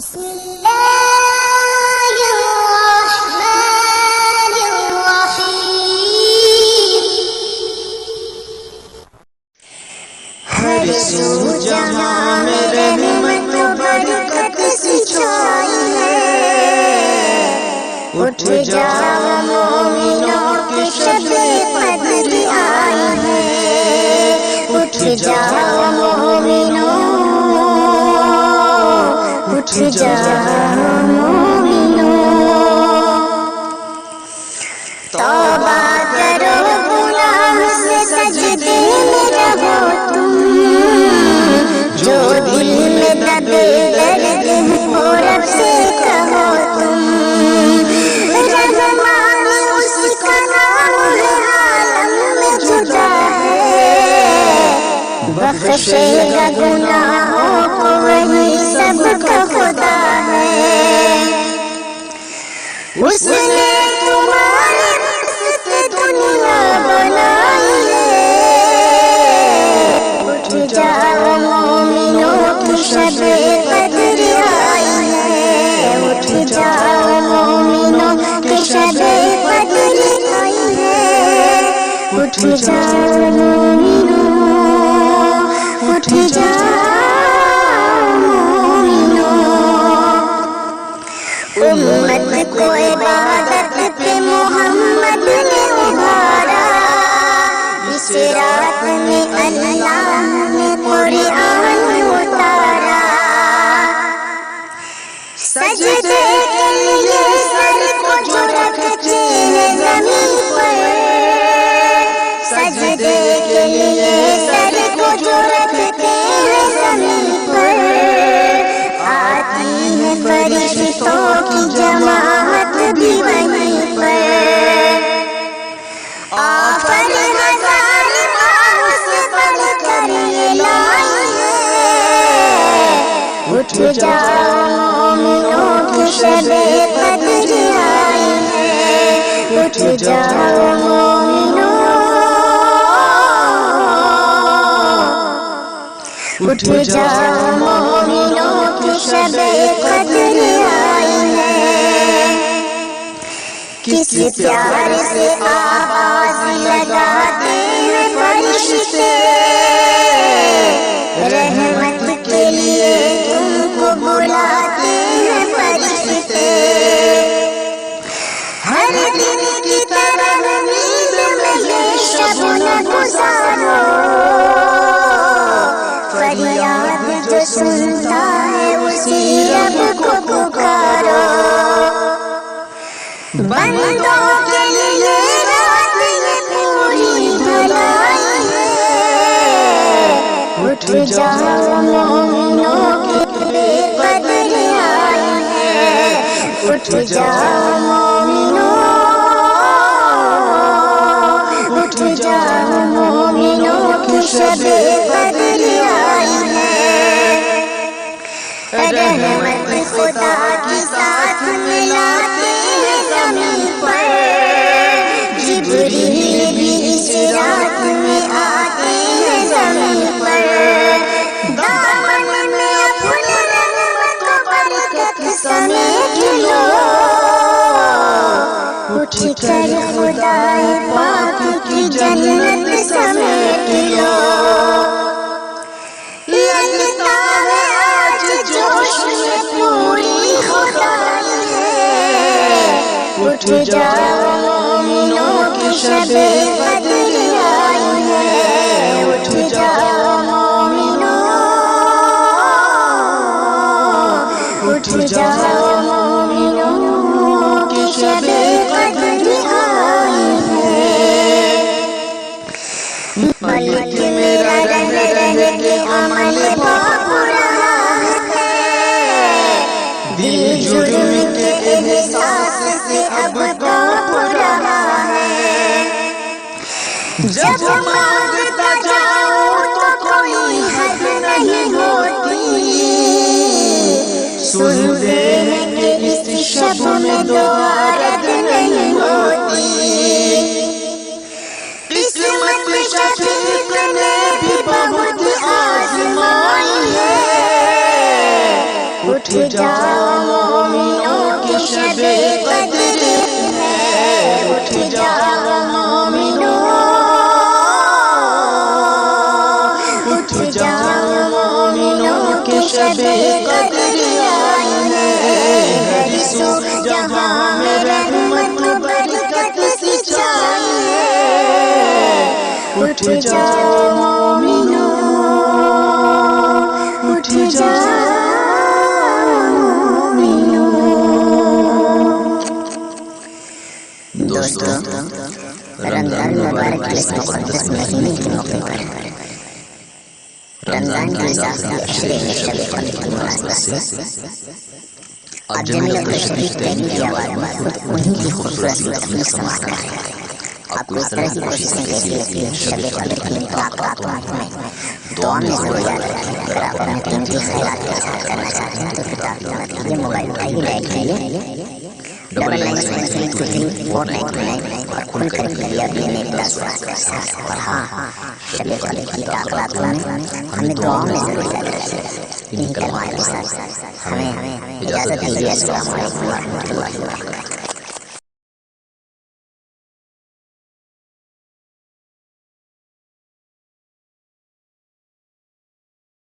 بسم اللہ الرحمن الرحیم۔ ہر سو جہاں میں رحمت و برکت سے چھائی ہے، اٹھ جاؤ مومنوں کی شب قدر آئی ہے، اٹھ جاؤ مومنوں، اٹھ جاؤ مومنوں، توبہ کرو گناہ سے سجدے میں رہو تم، جو دل میں دبے درد ہے وہ رب سے کہو تم، رحمان اس کا نام ہے عالم میں جدا ہے، بخشے گا گناہوں کو وہی سب کا خدا ہے، اس نے تمہارے واسطے دنیا بنائی ہے، اٹھ جاؤ مومنوں کی شب قدر آئی ہے، اٹھ جاؤ مومنوں کی شب قدر آئی ہے، اٹھ جاؤ مومنوں، اٹھ جاؤ مومنوں، امت کو عبادت پہ محمد نے ابھارا، اس رات میں اللہ نے قرآن اتارا، سجدے کے لیے سر کو جو رکھتے ہیں زمین پر، سجدے کے لیے سر کو جو رکھتے ہیں زمین پر، آتی ہے فرشتوں کی جماعت بھی وہیں پر، آفر ہزار ماہ سے بڑھ کر یہ لائی ہے، اٹھ جاؤ مومنوں کی شب قدر آئی ہے، اٹھ جاؤ مومنوں، اٹھ جاؤ مومنوں کی شب قدر آئی ہے، کس پیار سے آواز لگاتے ہیں فرشتے، رحمت کے لیے تم کو بلاتے ہیں فرشتے، ہر دن کی طرح نیند میں یہ شب نہ گزارو، فریاد جو سنتا ہے اسی رب کو پکارو، بندوں کے لیے رات یہ پوری بھلائی ہے، اٹھ جاؤ مومنوں کی قدر آئی ہے، اٹھ جاؤ مومنوں، اٹھ جاؤ مومنوں کی شب قدر آئی ہے، رحمت خدا کی ساتھ ملاتے ہیں زمین پر، جبریل بھی اس رات میں آتے ہیں زمین پر، دامن میں اپنے رحمت و برکت سمیٹ لو، اٹھ کر خدا پاک کی جنت سمیٹ لو، لگتا ہے آج جوش میں پوری خدائی ہے، اٹھ جاؤ مومنوں کی شب قدر آئی ہے، اٹھ جاؤ مومنوں، اٹھ جاؤ مومنوں کی شب قدر آئی ہے، ملک میرا رہ رہ کے عمل باپ رہا ہے، دل جرم کے احساس سے اب کانپ رہا ہے، جب مانگتا جاؤں تو کوئی حد نہیں ہوتی، سنتے ہیں کہ اس شب میں دعا رد نہیں ہوتی، قسمت شفیق نے بھی بہت آزمائی ہے، اٹھ جاؤ مومنوں کی شب قدر ہے، اٹھ جاؤ مومنوں، اٹھ جاؤ مومنوں کی شب قدر آئی ہے، ہر سو جہاں میں رحمت برکت سی چھائی ہے، اٹھ جاؤ مومنوں، اٹھ جاؤ مومنوں۔ دوستو، رمضان مبارک کے اس مقدس مہینے کے موقع پر رمضان کے آخری عشرے میں شب قدر کی مناسبت سے آپ جن لوگ تشریف دینے کی آواز میں خود انہی کی خوبصورت تفریح سماعت کر رہے ہیں۔ آپ کو اس طرح کی کوششیں کیسی لگتی ہیں؟ شب قدر کی مبارکباد میں دعا میں ضرور یاد رکھیں۔ اگر آپ اپنے قیمتی خیرات کا اظہار کرنا چاہتے ہیں تو پھر تعطیل مت کیجیے، موبائل اٹھائیے، ڈائل کیجیے 99632499 اور کھل کر کیجیے اپنے نیک تاثرات کا اظہار۔ اور ہاں، شب قدر کی تعطیلات میں ہمیں دعاؤں میں ضرور یاد رکھیے۔ انہی کلمات کے ساتھ ہمیں اجازت دیجیے۔ السلام علیکم ورحمۃ اللہ وبرکاتہ۔